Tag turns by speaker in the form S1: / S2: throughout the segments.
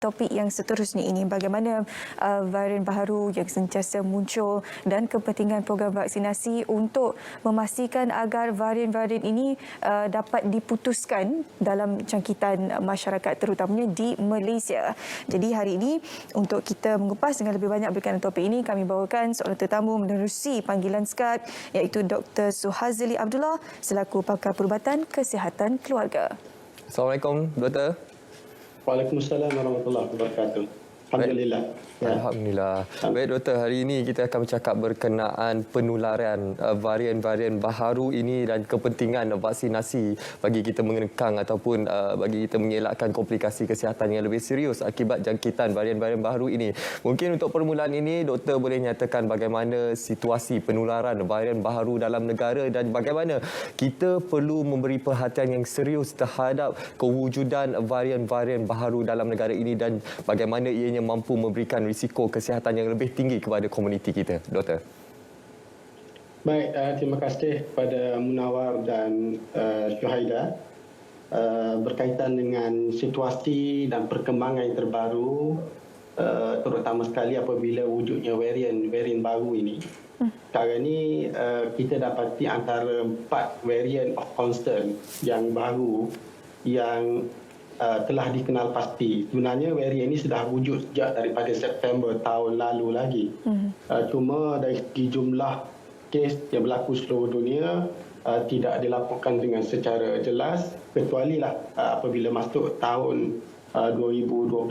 S1: topik yang seterusnya ini, bagaimana varian baharu yang sentiasa muncul dan kepentingan program vaksinasi untuk memastikan agar varian-varian ini dapat diputuskan dalam jangkitan masyarakat terutamanya di Malaysia. Jadi hari ini untuk kita mengupas dengan lebih banyak berkaitan topik ini, kami bawakan seorang tetamu menerusi panggilan Skype iaitu Dr. Suhazili Abdullah selaku pakar perubatan kesihatan keluarga.
S2: Assalamualaikum, Doktor.
S3: Waalaikumsalam warahmatullahi wabarakatuh. Alhamdulillah.
S2: Alhamdulillah. Baik Doktor, hari ini kita akan bercakap berkenaan penularan varian-varian baharu ini dan kepentingan vaksinasi bagi kita mengekang ataupun bagi kita mengelakkan komplikasi kesihatan yang lebih serius akibat jangkitan varian-varian baharu ini. Mungkin untuk permulaan ini Doktor boleh nyatakan bagaimana situasi penularan varian baharu dalam negara dan bagaimana kita perlu memberi perhatian yang serius terhadap kewujudan varian-varian baharu dalam negara ini dan bagaimana ianya mampu memberikan risiko kesihatan yang lebih tinggi kepada komuniti kita, Doktor.
S3: Baik, terima kasih kepada Munawar dan Syuhaida berkaitan dengan situasi dan perkembangan yang terbaru, terutama sekali apabila wujudnya varian baru ini. Sekarang ini kita dapati antara 4 varian of concern yang baru yang telah dikenal pasti. Sebenarnya varian ini sudah wujud sejak daripada September tahun lalu lagi. Cuma dari segi jumlah kes yang berlaku seluruh dunia tidak dilaporkan dengan secara jelas, kecuali apabila masuk tahun 2021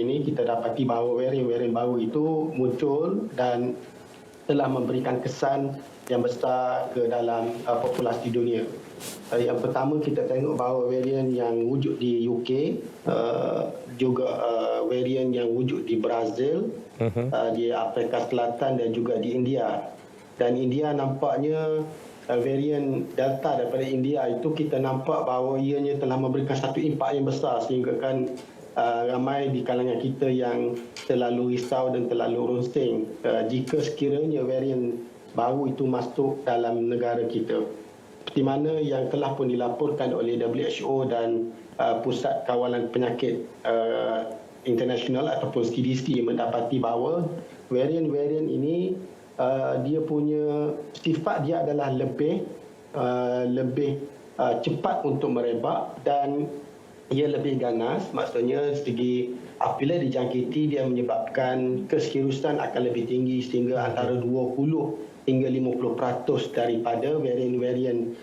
S3: ini kita dapati bahawa varian-varian baru itu muncul dan telah memberikan kesan yang besar ke dalam populasi dunia. Yang pertama kita tengok bahawa varian yang wujud di UK, juga varian yang wujud di Brazil, di Afrika Selatan dan juga di India. Dan India nampaknya varian Delta daripada India itu kita nampak bahawa ianya telah memberikan satu impak yang besar sehingga kan ramai di kalangan kita yang terlalu risau dan terlalu runsing jika sekiranya varian baru itu masuk dalam negara kita. Seperti mana yang telah pun dilaporkan oleh WHO dan Pusat Kawalan Penyakit Internasional ataupun CDC mendapati bahawa varian-varian ini dia punya sifat dia adalah lebih cepat untuk merebak dan ia lebih ganas. Maksudnya segi apabila dijangkiti dia menyebabkan keseriusan akan lebih tinggi sehingga antara 20 hingga 50% daripada varian-varian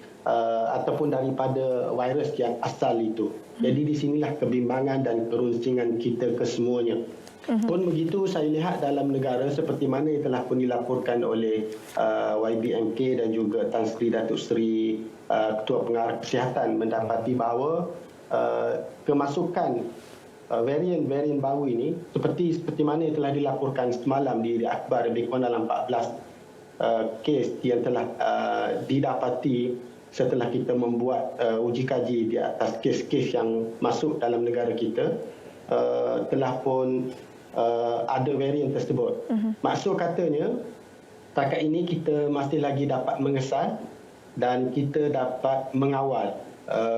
S3: ataupun daripada virus yang asal itu. Jadi di sinilah kebimbangan dan kerunsingan kita kesemuanya. Pun begitu saya lihat dalam negara seperti mana yang telah pun dilaporkan oleh YBMK dan juga Tan Sri Datuk Seri Ketua Pengarah Kesihatan mendapati bahawa kemasukan varian-varian baru ini seperti mana yang telah dilaporkan semalam di akhbar lebih kurang dalam 14 kes yang telah didapati setelah kita membuat uji kaji di atas kes-kes yang masuk dalam negara kita, telah pun ada varian tersebut. Maksud katanya setakat ini kita masih lagi dapat mengesan dan kita dapat mengawal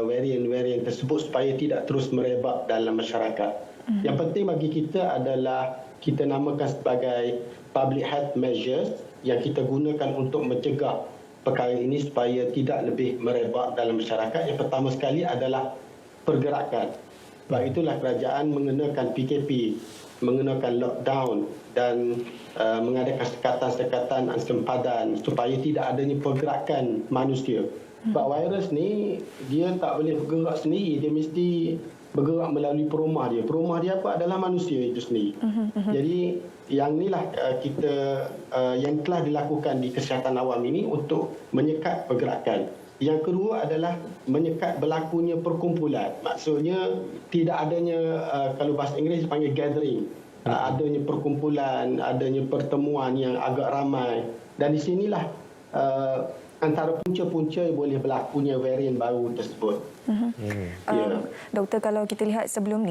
S3: varian-varian tersebut supaya tidak terus merebak dalam masyarakat. Yang penting bagi kita adalah kita namakan sebagai public health measures yang kita gunakan untuk mencegah perkara ini supaya tidak lebih merebak dalam masyarakat. Yang pertama sekali adalah pergerakan. Sebab itulah kerajaan mengenakan PKP, mengenakan lockdown dan mengadakan sekatan-sekatan sempadan supaya tidak adanya pergerakan manusia. Sebab virus ni dia tak boleh bergerak sendiri, dia mesti bergerak melalui perumah dia. Perumah dia apa adalah manusia itu sendiri. Jadi yang inilah kita yang telah dilakukan di kesihatan awam ini untuk menyekat pergerakan. Yang kedua adalah menyekat berlakunya perkumpulan. Maksudnya tidak adanya kalau bahasa Inggeris dipanggil gathering. Adanya perkumpulan, adanya pertemuan yang agak ramai. Dan di sinilah antara punca-punca yang boleh berlakunya varian baru tersebut.
S1: Doktor, kalau kita lihat sebelum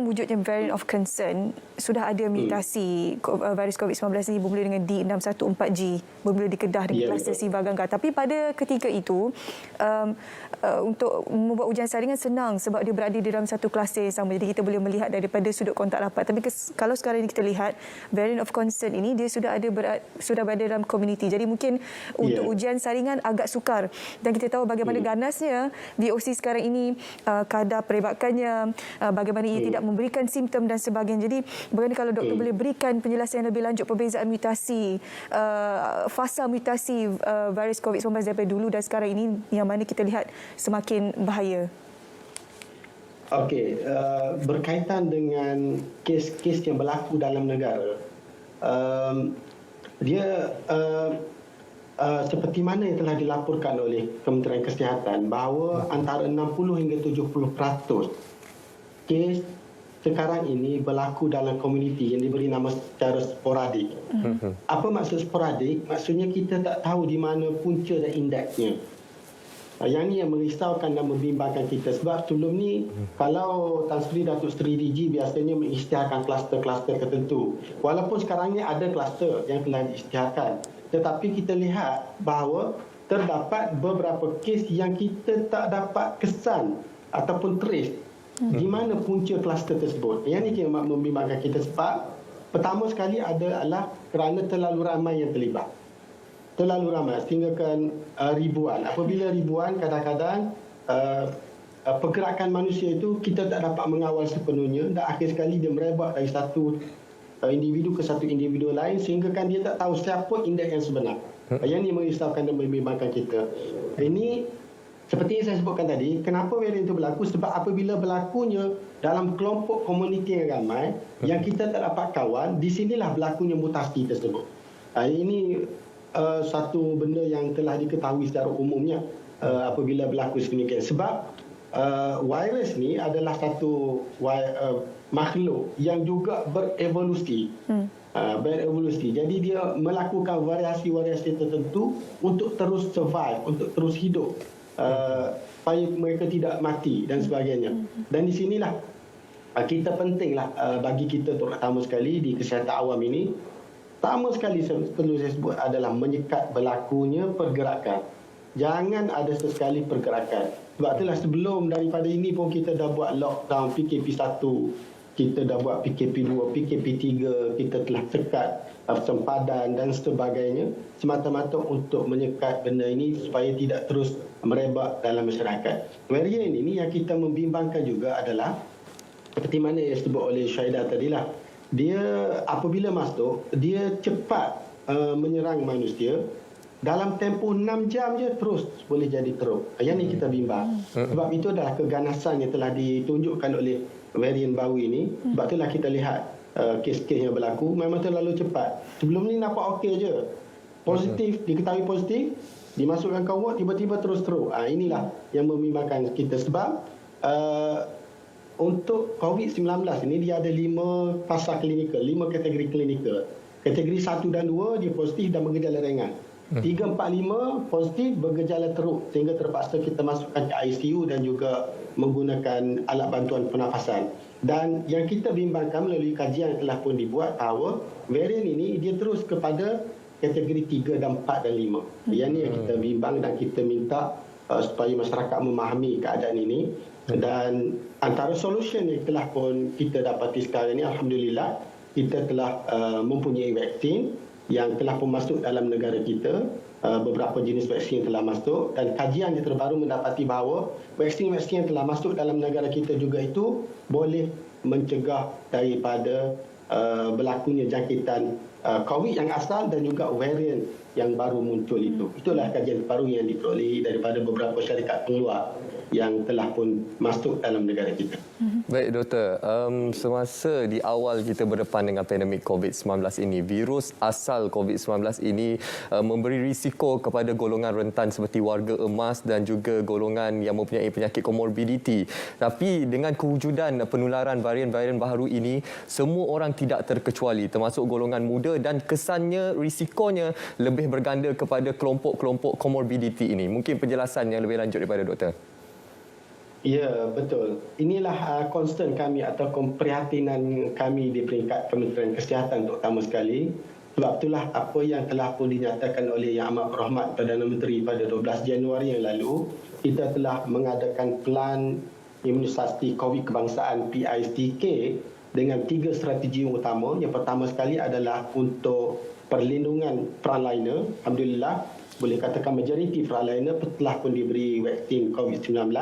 S1: wujudnya variant of concern, sudah ada mutasi virus COVID-19 ini bermula dengan D614G, bermula di Kedah dengan kluster Siva Gangga. Tapi pada ketika itu, untuk membuat ujian saringan senang sebab dia berada di dalam satu kluster yang sama. Jadi kita boleh melihat daripada sudut kontak rapat. Tapi kalau sekarang ini kita lihat variant of concern ini, dia sudah berada dalam komuniti. Jadi mungkin untuk ujian saringan agak sukar. Dan kita tahu bagaimana ganasnya VOC sekarang ini, kadar perebakannya, bagaimana ia tidak memberikan simptom dan sebagainya. Jadi bagaimana kalau doktor boleh berikan penjelasan yang lebih lanjut perbezaan mutasi, fasa mutasi virus COVID-19 daripada dulu dan sekarang ini yang mana kita lihat semakin bahaya.
S3: Okey, berkaitan dengan kes-kes yang berlaku dalam negara, dia seperti mana yang telah dilaporkan oleh Kementerian Kesihatan bahawa antara 60 hingga 70% kes sekarang ini berlaku dalam komuniti yang diberi nama secara sporadik. Apa maksud sporadik? Maksudnya kita tak tahu di mana punca dan indeksnya. Yang ni yang merisaukan dan membimbangkan kita. Sebab sebelum ni, kalau Tan Sri Datuk Seri DG biasanya mengisytiharkan kluster-kluster tertentu. Walaupun sekarang ni ada kluster yang telah diisytiharkan. Tetapi kita lihat bahawa terdapat beberapa kes yang kita tak dapat kesan ataupun trace di mana punca kluster tersebut. Yang ini yang membimbangkan kita sebab pertama sekali adalah kerana terlalu ramai yang terlibat. Terlalu ramai sehinggakan ribuan. Apabila ribuan, kadang-kadang pergerakan manusia itu kita tak dapat mengawal sepenuhnya dan akhir sekali dia merebak dari satu individu ke satu individu lain sehingga kan dia tak tahu siapa indeks yang sebenar. Yang ini merisaukan dan membimbangkan kita. Ini seperti yang saya sebutkan tadi, kenapa varian itu berlaku? Sebab apabila berlakunya dalam kelompok komuniti yang ramai yang kita tak dapat kawan, di sinilah berlakunya mutasi tersebut. Ini satu benda yang telah diketahui secara umumnya apabila berlaku sedemikian. Sebab virus ni adalah satu makhluk yang juga berevolusi. Berevolusi. Jadi dia melakukan variasi-variasi tertentu untuk terus survive, untuk terus hidup. Supaya mereka tidak mati dan sebagainya. Dan di sinilah kita pentinglah bagi kita terutama sekali di kesihatan awam ini, pertama sekali perlu saya sebut adalah menyekat berlakunya pergerakan. Jangan ada sesekali pergerakan. Sebab itulah sebelum daripada ini pun kita dah buat lockdown PKP 1, kita dah buat PKP 2, PKP 3, kita telah sekat sempadan dan sebagainya semata-mata untuk menyekat benda ini supaya tidak terus merebak dalam masyarakat. Varian ini yang kita membimbangkan juga adalah seperti mana yang disebut oleh Syahidah tadilah. Dia apabila masuk, dia cepat menyerang manusia. Dalam tempoh 6 jam je terus boleh jadi teruk. Yang ni kita bimbang. Sebab itu adalah keganasan yang telah ditunjukkan oleh varian baru ini. Sebab itulah kita lihat kes-kes yang berlaku memang terlalu cepat. Sebelum ni nampak okey je. Positif, diketahui positif, dimasukkan ke ward, tiba-tiba terus teruk. Inilah yang membimbangkan kita. Sebab untuk COVID-19 ini dia ada 5 fasa klinikal, 5 kategori klinikal. Kategori 1 dan 2 dia positif dan bergejala ringan. 3, 4, 5 positif bergejala teruk sehingga terpaksa kita masukkan ke ICU dan juga menggunakan alat bantuan pernafasan. Dan yang kita bimbangkan melalui kajian yang telah pun dibuat bahawa varian ini dia terus kepada kategori 3 dan 4 dan 5. Yang ni yang kita bimbang dan kita minta supaya masyarakat memahami keadaan ini. Dan antara solusi yang telah pun kita dapati sekarang ini, alhamdulillah kita telah mempunyai vaksin yang telah pun masuk dalam negara kita. Beberapa jenis vaksin telah masuk dan kajian yang terbaru mendapati bahawa vaksin-vaksin yang telah masuk dalam negara kita juga itu boleh mencegah daripada berlakunya jangkitan COVID yang asal dan juga varian yang baru muncul itu. Itulah kajian baru yang diperolehi daripada beberapa syarikat pengeluar yang telah pun masuk dalam negara kita.
S2: Baik doktor, semasa di awal kita berdepan dengan pandemik COVID-19 ini, virus asal COVID-19 ini memberi risiko kepada golongan rentan seperti warga emas dan juga golongan yang mempunyai penyakit komorbiditi. Tapi dengan kewujudan penularan varian-varian baru ini, semua orang tidak terkecuali termasuk golongan muda dan kesannya risikonya lebih berganda kepada kelompok-kelompok komorbiditi ini. Mungkin penjelasan yang lebih lanjut daripada doktor.
S3: Ya, betul. Inilah concern kami atau keprihatinan kami di peringkat Kementerian Kesihatan terutama sekali. Sebab itulah apa yang telah pun dinyatakan oleh Yang Amat Berhormat Perdana Menteri pada 12 Januari yang lalu, kita telah mengadakan Pelan Imunisasi COVID Kebangsaan PICK dengan 3 strategi yang utama. Yang pertama sekali adalah untuk perlindungan frontliner. Alhamdulillah, boleh katakan majoriti frontliner telah pun diberi vaksin COVID-19,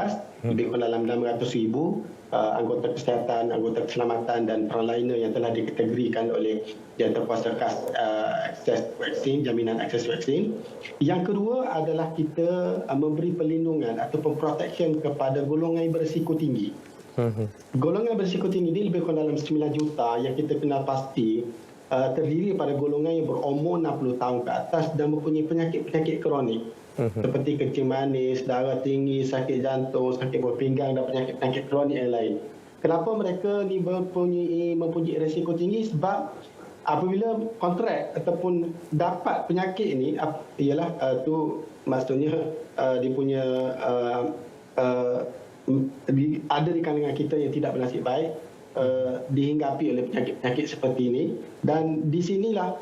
S3: lebih kurang dalam 600,000 anggota kesihatan, anggota keselamatan dan frontliner yang telah dikategorikan oleh Jawatankuasa Akses Vaksin, Jaminan Akses Vaksin. Yang kedua adalah kita memberi perlindungan ataupun protection kepada golongan berisiko tinggi. Golongan berisiko tinggi ini lebih kurang dalam 9 juta yang kita kenal pasti terdiri pada golongan yang berumur 60 tahun ke atas dan mempunyai penyakit-penyakit kronik seperti kencing manis, darah tinggi, sakit jantung, sakit buah pinggang dan penyakit-penyakit kronik yang lain. Kenapa mereka ni mempunyai risiko tinggi? Sebab apabila kontrak ataupun dapat penyakit ini ialah tu maksudnya dia punya ada di kalangan kita yang tidak bernasib baik dihinggapi oleh penyakit-penyakit seperti ini, dan di sinilah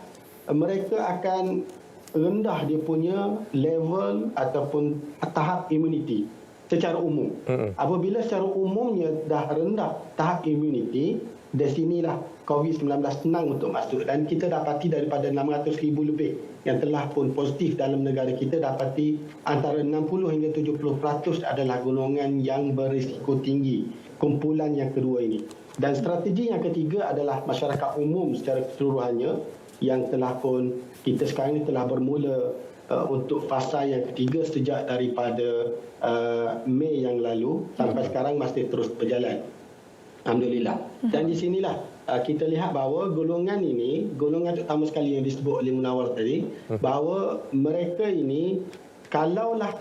S3: mereka akan rendah dia punya level ataupun tahap imuniti secara umum. Apabila secara umumnya dah rendah tahap imuniti, dari sinilah COVID-19 senang untuk masuk, dan kita dapati daripada 600,000 lebih yang telah pun positif dalam negara kita, dapati antara 60 hingga 70% adalah golongan yang berisiko tinggi, kumpulan yang kedua ini. Dan strategi yang ketiga adalah masyarakat umum secara keseluruhannya yang telah pun kita sekarang ini telah bermula untuk fasa yang ketiga sejak daripada Mei yang lalu sampai sekarang masih terus berjalan. Alhamdulillah. Dan di sinilah kita lihat bahawa golongan ini, golongan terutama sekali yang disebut oleh Munawar tadi, bahawa mereka ini kalaulah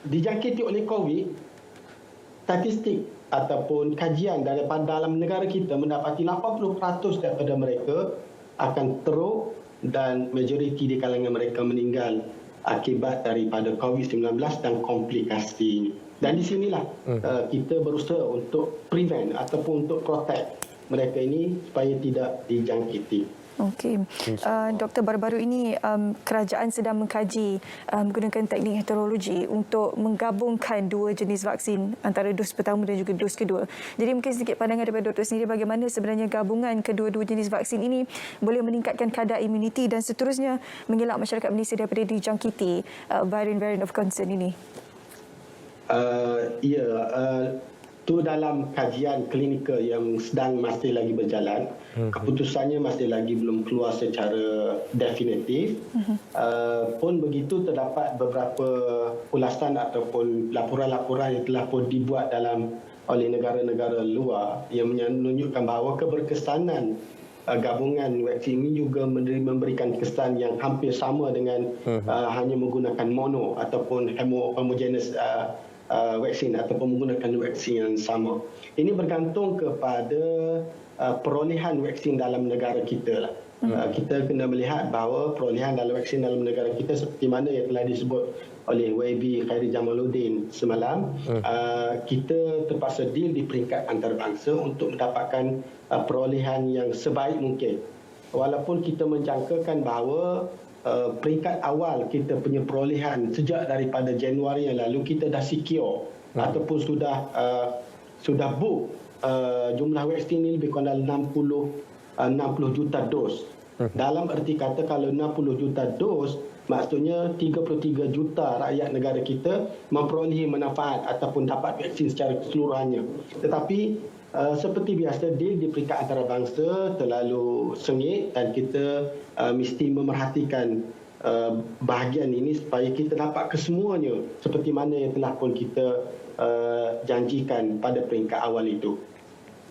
S3: dijangkiti oleh COVID, statistik ataupun kajian daripada dalam negara kita mendapati 80% daripada mereka akan teruk dan majoriti di kalangan mereka meninggal akibat daripada COVID-19 dan komplikasi. Dan di sinilah kita berusaha untuk prevent ataupun untuk protect mereka ini supaya tidak dijangkiti.
S1: Okey. Doktor, baru-baru ini kerajaan sedang mengkaji menggunakan teknik heterologi untuk menggabungkan dua jenis vaksin antara dos pertama dan juga dos kedua. Jadi mungkin sedikit pandangan daripada doktor sendiri bagaimana sebenarnya gabungan kedua-dua jenis vaksin ini boleh meningkatkan kadar imuniti dan seterusnya mengelak masyarakat Malaysia daripada dijangkiti varian-varian of concern ini.
S3: Itu dalam kajian klinikal yang sedang masih lagi berjalan. Keputusannya masih lagi belum keluar secara definitif. Pun begitu terdapat beberapa ulasan ataupun laporan-laporan yang telah pun dibuat oleh negara-negara luar yang menunjukkan bahawa keberkesanan gabungan vaksin ini juga memberikan kesan yang hampir sama dengan hanya menggunakan mono ataupun homogeneous vaksin ataupun menggunakan vaksin yang sama. Ini bergantung kepada perolehan vaksin dalam negara kita lah. Kita kena melihat bahawa perolehan dalam vaksin dalam negara kita seperti mana yang telah disebut oleh YB Khairi Jamaluddin semalam, kita terpaksa deal di peringkat antarabangsa untuk mendapatkan perolehan yang sebaik mungkin. Walaupun kita menjangkakan bahawa peringkat awal kita punya perolehan sejak daripada Januari yang lalu kita dah secure ataupun sudah book jumlah vaksin ini lebih kurang dalam 60 juta dos. Dalam erti kata kalau 60 juta dos maksudnya 33 juta rakyat negara kita memperolehi manfaat ataupun dapat vaksin secara keseluruhannya. Tetapi seperti biasa deal di peringkat antarabangsa terlalu sengit dan kita mesti memerhatikan bahagian ini supaya kita dapat kesemuanya seperti mana yang telah pun kita janjikan pada peringkat awal itu.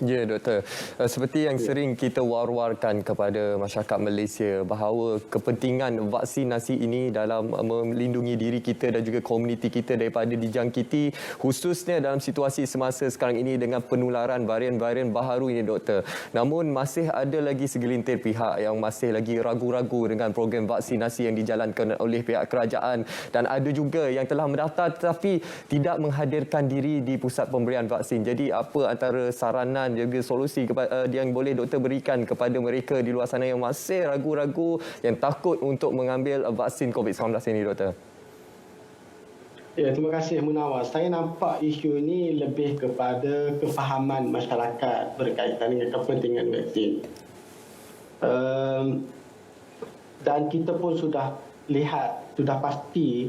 S2: Ya, doktor. Seperti yang sering kita war-warkan kepada masyarakat Malaysia bahawa kepentingan vaksinasi ini dalam melindungi diri kita dan juga komuniti kita daripada dijangkiti, khususnya dalam situasi semasa sekarang ini dengan penularan varian-varian baharu ini, doktor. Namun masih ada lagi segelintir pihak yang masih lagi ragu-ragu dengan program vaksinasi yang dijalankan oleh pihak kerajaan, dan ada juga yang telah mendaftar tetapi tidak menghadirkan diri di pusat pemberian vaksin. Jadi apa antara saranan dan juga solusi yang boleh doktor berikan kepada mereka di luar sana yang masih ragu-ragu, yang takut untuk mengambil vaksin COVID-19 ini, doktor?
S3: Ya, terima kasih Munawar. Saya nampak isu ini lebih kepada kefahaman masyarakat berkaitan dengan kepentingan vaksin. Dan kita pun sudah lihat, sudah pasti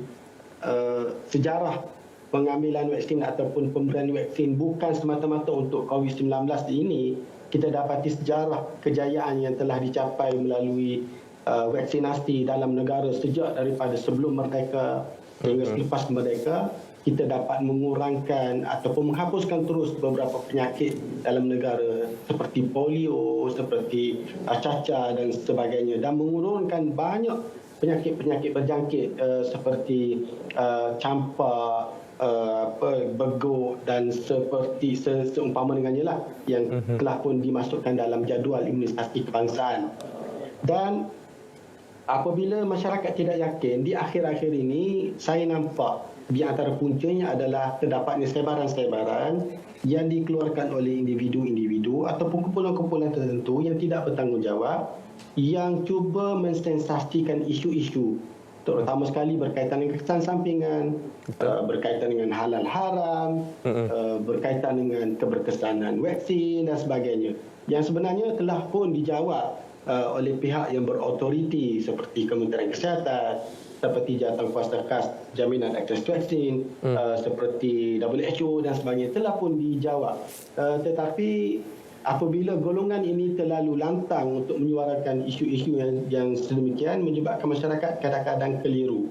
S3: sejarah pengambilan vaksin ataupun pemberian vaksin bukan semata-mata untuk COVID-19 ini. Kita dapati sejarah kejayaan yang telah dicapai melalui vaksinasi dalam negara sejak daripada sebelum merdeka hingga selepas merdeka. Kita dapat mengurangkan ataupun menghapuskan terus beberapa penyakit dalam negara seperti polio, seperti cacar dan sebagainya, dan mengurangkan banyak penyakit-penyakit berjangkit seperti campak, beguk dan seperti seumpama dengannya lah yang telah pun dimasukkan dalam jadual imunisasi kebangsaan. Dan apabila masyarakat tidak yakin, di akhir-akhir ini saya nampak di antara puncanya adalah terdapatnya sebaran-sebaran yang dikeluarkan oleh individu-individu ataupun kumpulan-kumpulan tertentu yang tidak bertanggungjawab, yang cuba mensensasikan isu-isu, terutama sekali berkaitan dengan kesan sampingan, berkaitan dengan halal haram, berkaitan dengan keberkesanan vaksin dan sebagainya, yang sebenarnya telah pun dijawab oleh pihak yang berautoriti seperti Kementerian Kesihatan, seperti Jawatankuasa Khas Jaminan Akses Vaksin, seperti WHO dan sebagainya, telah pun dijawab. Tetapi apabila golongan ini terlalu lantang untuk menyuarakan isu-isu yang sedemikian, menyebabkan masyarakat kadang-kadang keliru.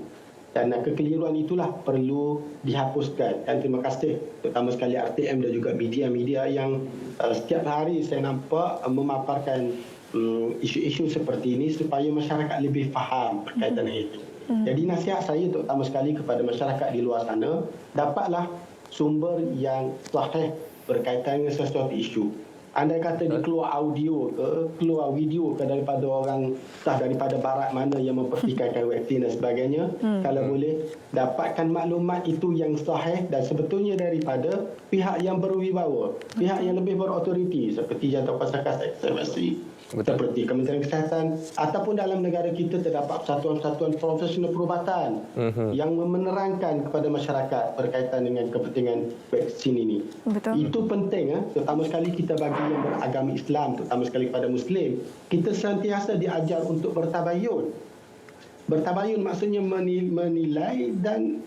S3: Dan kekeliruan itulah perlu dihapuskan. Dan terima kasih terutama sekali RTM dan juga media-media yang setiap hari saya nampak memaparkan isu-isu seperti ini supaya masyarakat lebih faham berkaitan dengan itu. Jadi nasihat saya terutama sekali kepada masyarakat di luar sana, dapatlah sumber yang sahih berkaitan dengan sesuatu isu. Andai kata dia keluar audio ke, keluar video ke daripada orang, entah daripada barat mana yang mempertikaikan vaksin dan sebagainya, kalau boleh dapatkan maklumat itu yang sahih dan sebetulnya daripada pihak yang berwibawa, pihak yang lebih berautoriti seperti Jawatankuasa Khas Vaksin, seperti Kementerian Kesihatan, ataupun dalam negara kita terdapat satuan-satuan profesional perubatan yang menerangkan kepada masyarakat berkaitan dengan kepentingan vaksin ini.
S1: Betul.
S3: Itu penting, terutama sekali kita bagi yang beragama Islam, terutama sekali kepada Muslim. Kita sentiasa diajar untuk bertabayun. Bertabayun maksudnya menilai dan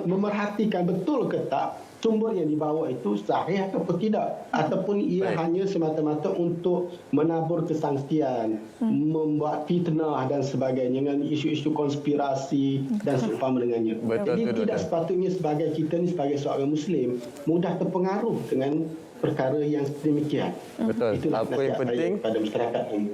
S3: memerhatikan betul ke tak sumber yang dibawa itu sahih ataupun tidak, ataupun ia hanya semata-mata untuk menabur kesangsian, membuat fitnah dan sebagainya dengan isu-isu konspirasi dan seumpama dengannya. Jadi tidak sepatutnya sebagai kita ni sebagai seorang Muslim mudah terpengaruh dengan perkara yang demikian.
S2: Betul.
S3: Itulah
S2: Apa yang penting
S3: pada masyarakat ini.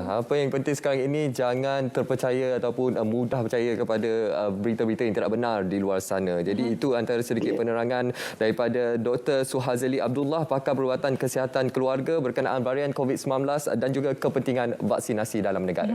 S2: Apa yang penting sekarang ini, jangan terpercaya ataupun mudah percaya kepada berita-berita yang tidak benar di luar sana. Jadi itu antara sedikit penerangan daripada Dr. Suhazeli Abdullah, pakar perubatan kesihatan keluarga berkenaan varian COVID-19 dan juga kepentingan vaksinasi dalam negara.